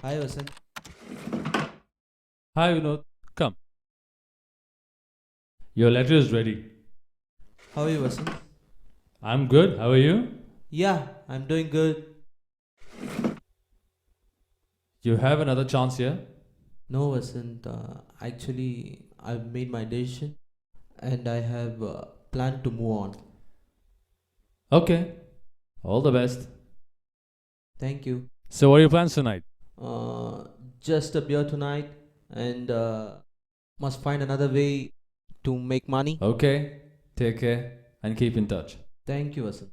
Hi, Vasan. Hi Vinod, come. Your letter is ready. How are you, Vasan? I'm good. How are you? Yeah, I'm doing good. You have another chance here. No, Vasan. Actually, I've made my decision and I have planned to move on. Okay. All the best. Thank you. So, what are your plans tonight? Uh, just a beer tonight and must find another way to make money. Okay. Take care and keep in touch. Thank you, Vasan.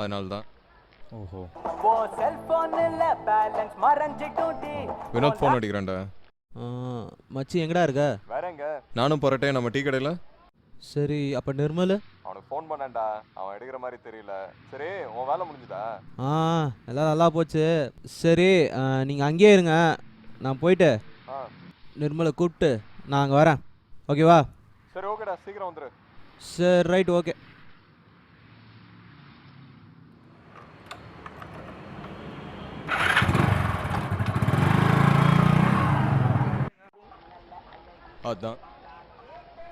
அதனால தான் ஓஹோ. Vinod phone அடிக்கிறான்டா. மச்சி எங்கடா இருக்க? வேறங்க நானும் போறட்டே நம்ம tea கடையில். சரி, அப்ப நிர்மல்? அவனுக்கு ஃபோன் பண்ணேன்டா, அவன் எடுக்கிற மாதிரி தெரியல. சரி, உன் வேலை முடிஞ்சுதா? ஆ, எல்லாம் நல்லா போச்சு. சரி, நீங்கள் அங்கேயே இருங்க. நான் போயிட்டு ஆ நிர்மலை கூப்பிட்டு நான் அங்கே வரேன். ஓகேவா? சரி, ஓகேடா, சீக்கிரம் வந்துரு. சரி, ரைட், ஓகே. அதுதான்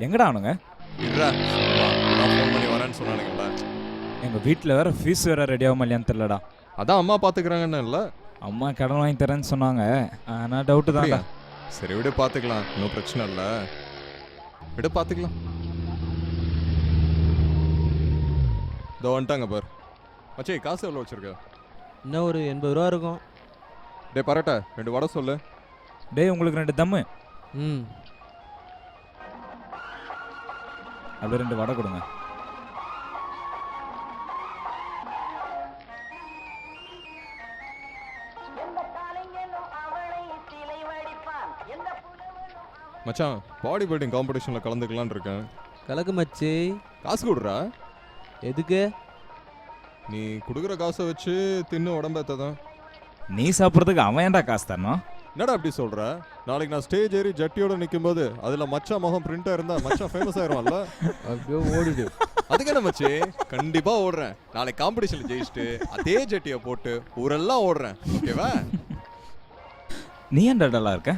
எங்கடா அவனுங்க? இருடா, சும்மா நான் ஃபோன் பண்ணி வரேன்னு சொன்னானுங்கடா. எங்கள் வீட்டில் வேற ஃபீஸ் வேற ரெடி ஆகும் இல்லையான்னு தெரிலடா. அதான் அம்மா பார்த்துக்கிறாங்கன்னு இல்லை. அம்மா கடன் வாங்கி தரேன்னு சொன்னாங்க. ஆனால் டவுட்டு தான்டா. சரி விடு, பார்த்துக்கலாம், இன்னும் பிரச்சனை இல்லை. விடு, பார்த்துக்கலாம். இதோ வந்துட்டாங்க பார். மச்சி, காசு எவ்வளோ வச்சிருக்க? இன்னும் ஒரு 80 ரூபா இருக்கும். டே பரட்டா, 2 வடை சொல்லு. டேய், உங்களுக்கு 2 தம்மு. ம், அப்படியே 2 வடை கொடுங்க. மச்சான், பாடி பில்டிங் காம்படிஷனில் கலந்துக்கலான்னு இருக்கேன். கலக்கு மச்சி. காசு கொடுறா. எதுக்கு? நீ கொடுக்குற காசை வச்சு தின்னு உடம்பேத்ததான். நீ சாப்பிட்றதுக்கு அவன் ஏன்டா காசு தரணும்? என்னடா அப்படி சொல்ற? நாளைக்கு நான் ஸ்டேஜ் ஏறி ஜட்டியோட நிக்கும்போது அதுல மச்சான் முகம் பிரிண்டா இருந்தா மச்சான் ஃபேமஸ் ஆயிருவான்ல. அப்படியே ஓடிடு. அதுக்கு என்ன மச்சி, கண்டிப்பா ஓடுறேன். நாளைக்கு காம்படிஷன்ல ஜெயிச்சுட்டு அதே ஜட்டியை போட்டு ஊரெல்லாம் ஓடுறேன். ஓகேவா? நீ ஏன்டா டல்லா இருக்க?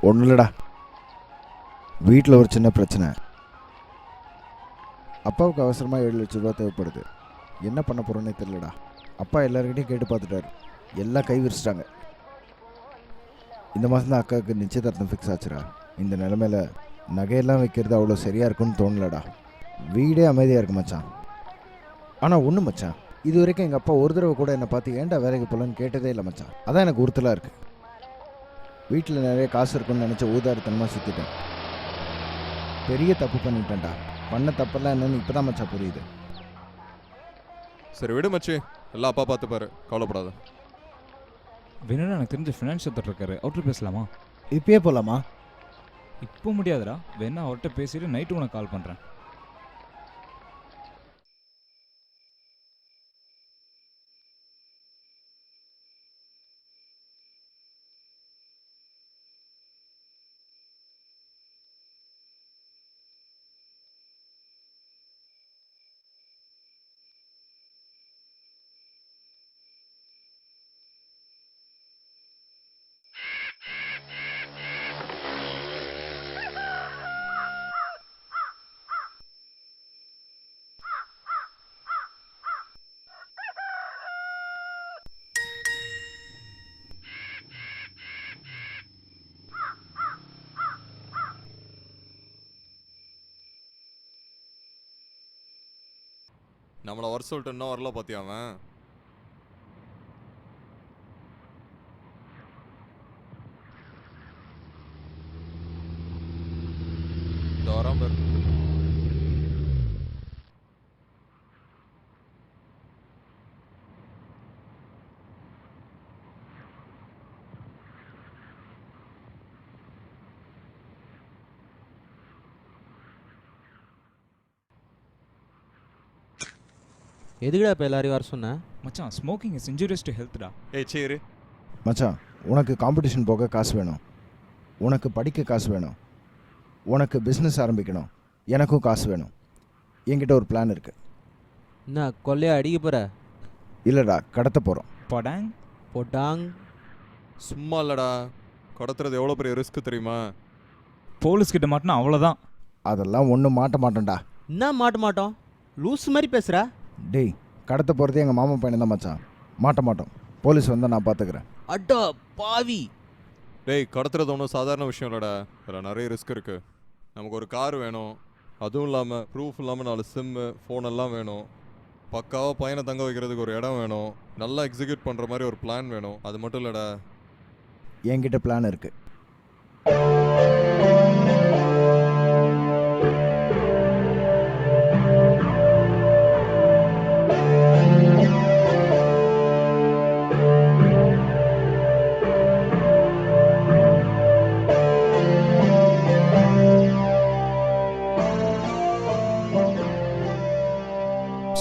ஒன்றும் இல்லைடா, வீட்டில் ஒரு சின்ன பிரச்சனை. அப்பாவுக்கு அவசரமாக 7 லட்ச ரூபா தேவைப்படுது. என்ன பண்ண போகிறோன்னே தெரியலடா. அப்பா எல்லாருக்கிட்டையும் கேட்டு பார்த்துட்டாரு, எல்லாம் கை விரிச்சிட்டாங்க. இந்த மாதம் தான் அக்காவுக்கு நிச்சயதார்த்தம் ஃபிக்ஸ் ஆச்சுடா. இந்த நிலமையில நகையெல்லாம் வைக்கிறது அவ்வளோ சரியாக இருக்குன்னு தோணலடா. வீடே அமைதியாக இருக்கு மச்சான். ஆனால் ஒன்று மச்சான், இது வரைக்கும் எங்கள் அப்பா ஒரு தடவை கூட என்னை பார்த்து ஏன்டா வேலைக்கு போகலன்னு கேட்டதே இல்லை மச்சான். அதான் எனக்கு உறுத்தலாக இருக்குது. வீட்டில் நிறைய காசு இருக்குன்னு நினச்ச ஊதாரித்தனமாக சுற்றிட்டேன். பெரிய தப்பு பண்ணிட்டேன்டா. பண்ண தப்பெல்லாம் என்னன்னு இப்போ தான் மச்சான் புரியுது. சரி விடு மச்சி, எல்லாம் அப்பா பார்த்துப்பாரு, கவலைப்படாத. வேணும்னா எனக்கு தெரிஞ்ச ஃபினான்ஸ் ஒருத்தர் இருக்காரு, அவர்கிட்ட பேசலாமா? இப்பயே போகலாமா? இப்போ முடியாதுடா. வேணா அவர்கிட்ட பேசிட்டு நைட்டு உனக்கு கால் பண்ணுறேன். நம்மளை வர சொல்லிட்டு இன்னும் வரல பார்த்தியா அவன்? இந்த வரான் பாரு. எதுக்குடா இப்போ எல்லாரையும் வர சொன்னேன்? மச்சான் ஸ்மோக்கிங் இஸ் இன்ஜூரியஸ் டு ஹெல்த்டா. ஏய் சரி. மச்சான், உனக்கு காம்படிஷன் போக காசு வேணும், உனக்கு படிக்க காசு வேணும், உனக்கு பிஸ்னஸ் ஆரம்பிக்கணும், எனக்கும் காசு வேணும். என்கிட்ட ஒரு பிளான் இருக்குது. என்ன கொள்ளையா அடிக்க போகிற? இல்லைடா, கடத்த போகிறோம். படாங். போட்டாங். சும்மா இல்லடா, கடத்துறது எவ்வளோ பெரிய ரிஸ்க் தெரியுமா? போலீஸ் கிட்ட மாட்டினா அவ்வளோதான். அதெல்லாம் ஒன்றும் மாட்ட மாட்டேன்டா. என்ன மாட்ட மாட்டோம்? லூஸ் மாதிரி பேசுகிற? டேய், கடத்த போகிறதே எங்கள் மாமா பையனை தான் மச்சான். மாட்ட மாட்டோம். போலீஸ் வந்தால் நான் பார்த்துக்கிறேன். அட்டா பாவி. டேய், கடத்துறது ஒன்றும் சாதாரண விஷயம் இல்லைடா, இதில் நிறைய ரிஸ்க் இருக்குது. நமக்கு ஒரு கார் வேணும், அதுவும் இல்லாமல் ப்ரூஃப் இல்லாமல் 4 சிம்மு ஃபோன் எல்லாம் வேணும், பக்காவாக பையனை தங்க வைக்கிறதுக்கு ஒரு இடம் வேணும், நல்லா எக்ஸிக்யூட் பண்ணுற மாதிரி ஒரு பிளான் வேணும். அது மட்டும் இல்லைடா, என்கிட்ட பிளான் இருக்குது.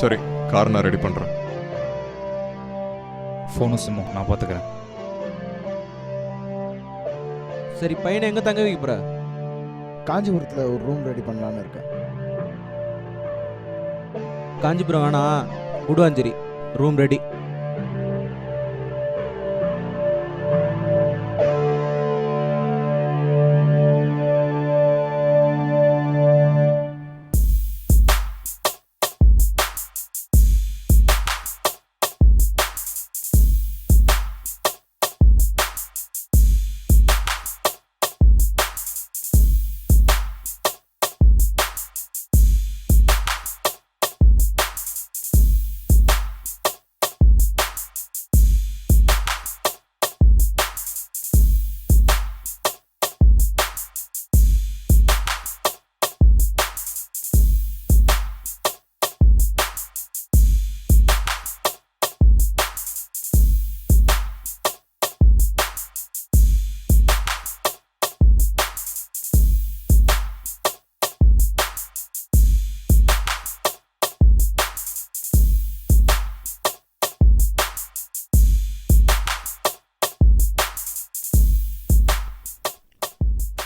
சரி, கார் நான் ரெடி பண்ணுறேன். ஃபோனும் சிம்மும் நான் பார்த்துக்கிறேன். சரி, பையனை எங்கே தங்க வைக்க போகிற? காஞ்சிபுரத்தில் ஒரு ரூம் ரெடி பண்ணலான்னு இருக்கேன். காஞ்சிபுரம் வேணாம், குடுவாஞ்சேரி ரூம் ரெடி.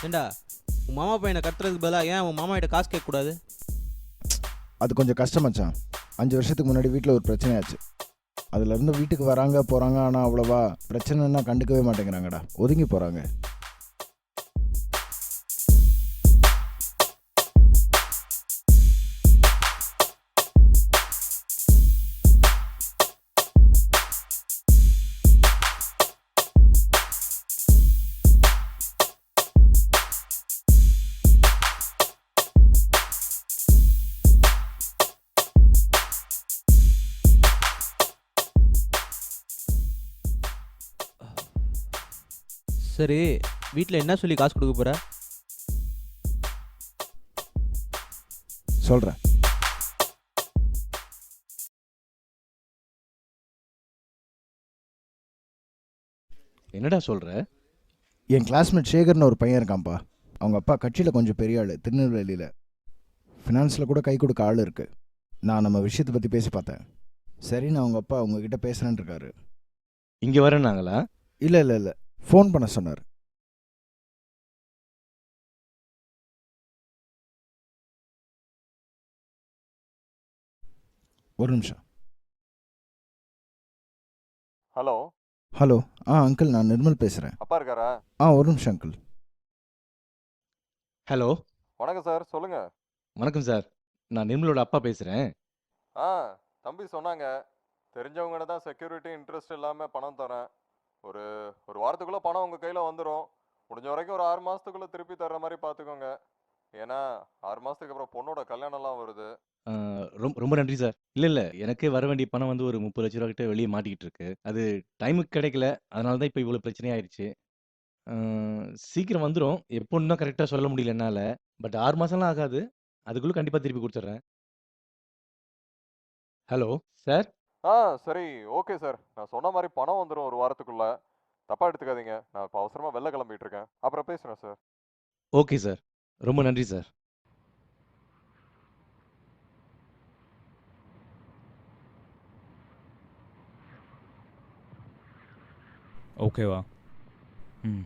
ஏண்டா, உன் மாமா பையனை கட்டுறதுக்கு பதிலாக ஏன் உன் மாமா கிட்ட காசு கேட்கக்கூடாது? அது கொஞ்சம் கஷ்டம் மச்சான். 5 வருஷத்துக்கு முன்னாடி வீட்டில் ஒரு பிரச்சனையாச்சு. அதுலேருந்து வீட்டுக்கு வராங்க போகிறாங்க, ஆனால் அவ்வளோவா பிரச்சனைன்னா கண்டுக்கவே மாட்டேங்கிறாங்கடா, ஒதுங்கி போகிறாங்க. சரி, வீட்டில் என்ன சொல்லி காசு கொடுக்க போகிற? சொல்கிறேன். என்னடா சொல்ற? என் கிளாஸ்மேட் சேகர்னு ஒரு பையன் இருக்கான்ப்பா. அவங்க அப்பா கட்சியில் கொஞ்சம் பெரிய ஆள், திருநெல்வேலியில். ஃபினான்ஸில் கூட கை கொடுக்க ஆள் இருக்குது. நான் நம்ம விஷயத்தை பற்றி பேசி பார்த்தேன். சரின்னு அவங்க அப்பா உங்ககிட்ட பேசுகிறேன்னு இருக்காரு. இங்க வரேன்னாங்களா? இல்லை இல்லை இல்லை, ஃபோன் பண்ண சொன்னார். ஒரு நிமிஷம். Hello hello. அங்கிள், நான் நிர்மல் பேசுகிறேன். அப்பா இருக்காரா? ஒரு நிமிஷம் அங்கிள். ஹலோ, வணக்கம் சார், சொல்லுங்க. வணக்கம் சார். நான் நிர்மலோட அப்பா பேசுறேன். ஆ, தம்பி சொன்னாங்க, தெரிஞ்சவங்ககிட்ட தான் செக்யூரிட்டி இன்ட்ரெஸ்ட் இல்லாமல் பணம் தரேன், ஒரு ஒரு வாரத்துக்குள்ளே பணம் உங்கள் கையில் வந்துடும், முடிஞ்ச வரைக்கும் ஒரு 6 மாதத்துக்குள்ளே திருப்பி தர்ற மாதிரி பார்த்துக்கோங்க. ஏன்னா 6 மாதத்துக்கு அப்புறம் பொண்ணோட கல்யாணம்லாம் வருது. ரொம்ப ரொம்ப நன்றி சார். இல்ல எனக்கே வர வேண்டிய பணம் வந்து ஒரு 30 லட்ச ரூபா கிட்ட வெளியே மாட்டிக்கிட்டு இருக்கு. அது டைமுக்கு கிடைக்கல, அதனால தான் இப்போ இவ்வளோ பிரச்சனை ஆயிடுச்சு. சீக்கிரம் வந்துரும். எப்போன்னு தான் கரெக்ட்டா சொல்ல முடியல என்னால. பட் 6 மாசம்லாம் ஆகாது. அதுக்குள்ள கண்டிப்பா திருப்பி குடுத்துடுறேன். Hello sir. ஆ சரி, ஓகே சார். நான் சொன்ன மாரி பணம் வந்துரும் ஒரு வாரத்துக்குள்ள. தப்பா எடுத்துக்காதீங்க. நான் இப்ப அவசரமா வெளில கிளம்பிட்டு இருக்கேன். அப்புறம் பேசுறேன் சார். Okay sir. ரொம்ப நன்றி சார். ஓகேவா? ம்.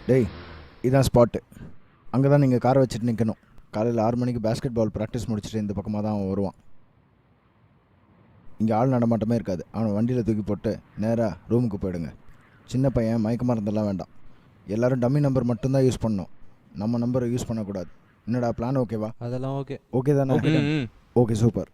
டேய் இதான் ஸ்பாட்டு. அங்கே தான் நீங்கள் காரை வச்சுட்டு நிற்கணும். காலையில் 6 மணிக்கு பேஸ்கெட் பால் ப்ராக்டிஸ் முடிச்சுட்டு இந்த பக்கமாக தான் அவன் வருவான். இங்கே ஆள் நடமாட்டமே இருக்காது. அவனை வண்டியில் தூக்கி போட்டு நேராக ரூமுக்கு போயிடுங்க. சின்ன பையன் மயக்க மருந்தெல்லாம் வேண்டாம். எல்லோரும் டம்மி நம்பர் மட்டும்தான் யூஸ் பண்ணணும். நம்ம நம்பரை யூஸ் பண்ணக்கூடாது. என்னடா பிளான் ஓகேவா? அதெல்லாம் ஓகே. ஓகே தானே? Okay super.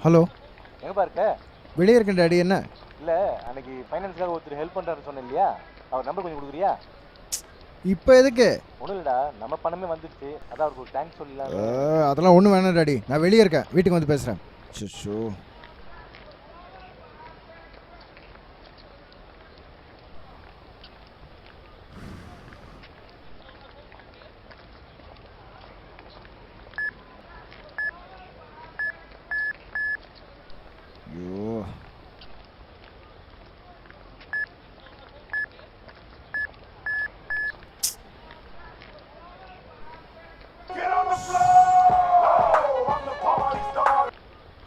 ஹலோ, எங்கப்பா இருக்க? வெளியே இருக்கேன் டாடி. என்ன? இல்ல அன்னைக்கு ஃபைனான்ஸ்க்காக ஒருத்தர் ஹெல்ப் பண்றாருன்னு சொன்னேன் இல்லையா? அவர் நம்பர் கொஞ்சம் கொடுக்குறியா? இப்போ எதுக்கு? ஒன்றும் இல்லடா, நம்ம பணமே வந்துடுச்சு. அதான் அவருக்கு ஒரு தேங்க்ஸ் சொல்லலாம். அதெல்லாம் ஒன்றும் வேணாம் டாடி. நான் வெளியே இருக்கேன். வீட்டுக்கு வந்து பேசுகிறேன். ஷோ. ஐயோ.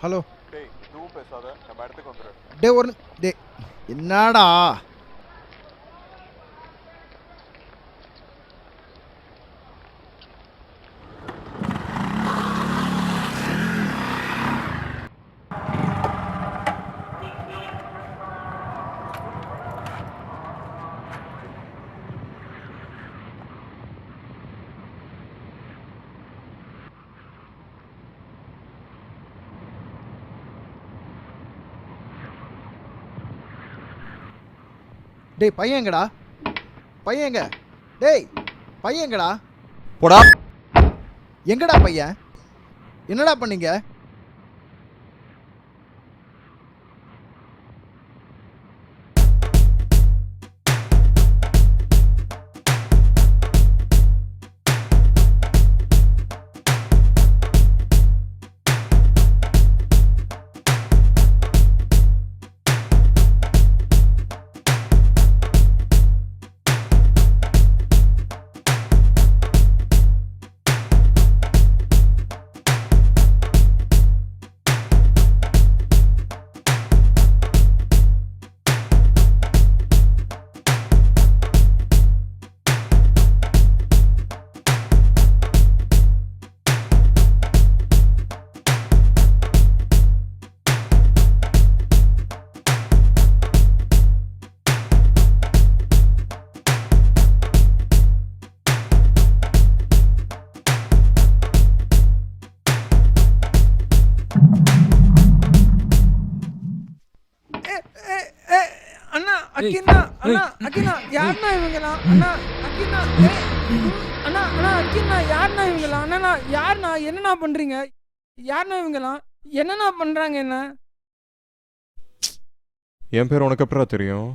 ஹலோ. டேய் எதுவும் பேசாத, நம்ம இடத்துக்கு வந்துரு. டே என்னடா? டேய் பையன் எங்கடா? பையன் எங்க? டேய் பையன் எங்கடா? போடா. எங்கடா பையன்? என்னடா பண்ணீங்க? அக்கினா அண்ணா அக்கினா யாருண்ணா இவங்கலாம் அண்ணா அக்கினா அண்ணா அண்ணா அக்கினா யாருண்ணா இவங்கலாம் அண்ணா யாருண்ணா என்னண்ணா பண்றீங்க யாருண்ணா இவங்கலாம் என்னண்ணா பண்றாங்க என்ன என் பேர் உனக்கு எப்படா தெரியும்?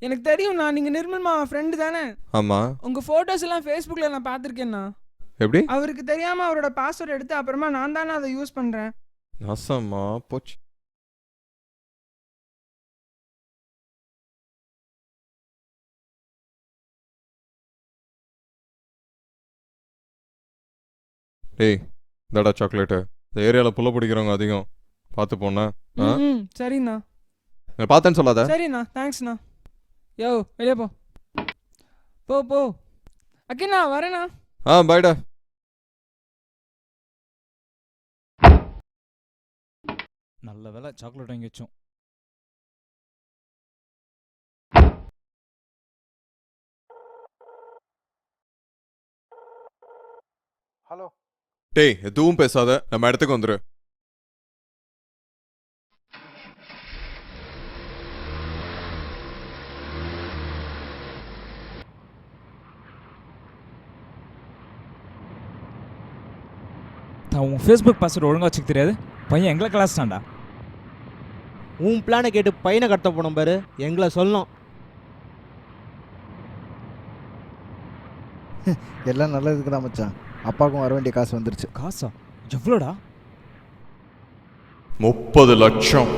எனக்கு தெரியும்ண்ணா நீங்க நிர்மல்மா ஃப்ரெண்டு தானே ஆமா. உங்க போட்டோஸ் எல்லாம் ஃபேஸ்புக்ல நான் பார்த்துருக்கேண்ணா எப்படி? அவருக்கு தெரியாம அவரோட பாஸ்வேர்ட் எடுத்து அப்புறமா நான் தானே அதை யூஸ் பண்றேன். நாசமா போச்சு. டேய் இதாடா சாக்லேட்டு. இந்த ஏரியாவில் புள்ள பிடிக்கிறவங்க அதிகம், பார்த்து போண்ணா. சரிண்ணா. பார்த்தேன்னு சொல்லாத. சரிண்ணா, தேங்க்ஸ்ண்ணா. யோ வெளியே போ போ போ. அக்கிண்ணா வரேண்ணா. பாய்டா. நல்ல வேலை சாக்லேட் வாங்கி வச்சோம். ஹலோ. டேய் எதுவும் பேசாத, நம்ம இடத்துக்கு வந்துரு. உன் ஃபேஸ்புக் பாஸ்வேர்டு ஒழுங்கா வச்சுக்க தெரியாது. பையன் எங்களை கிளாஸ் தான்டா. உன் பிளானை கேட்டு பையனை கடத்த போனோம் பாரு, எங்களை சொல்லணும். எல்லாம் நல்லதுக்கு தான் மச்சான். அப்பாவுக்கும் வர வேண்டிய காசு வந்துருச்சு. காசா? எவ்வளோடா? 30 லட்சம்.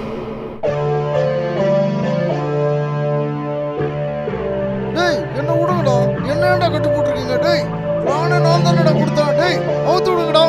டேய் என்ன விடுங்கடா, என்னடா கட்டி போட்டுருக்கீங்க? டேய் நானே நான் தானடா கொடுத்தேன். டேய் அவுத்து விடுங்கடா.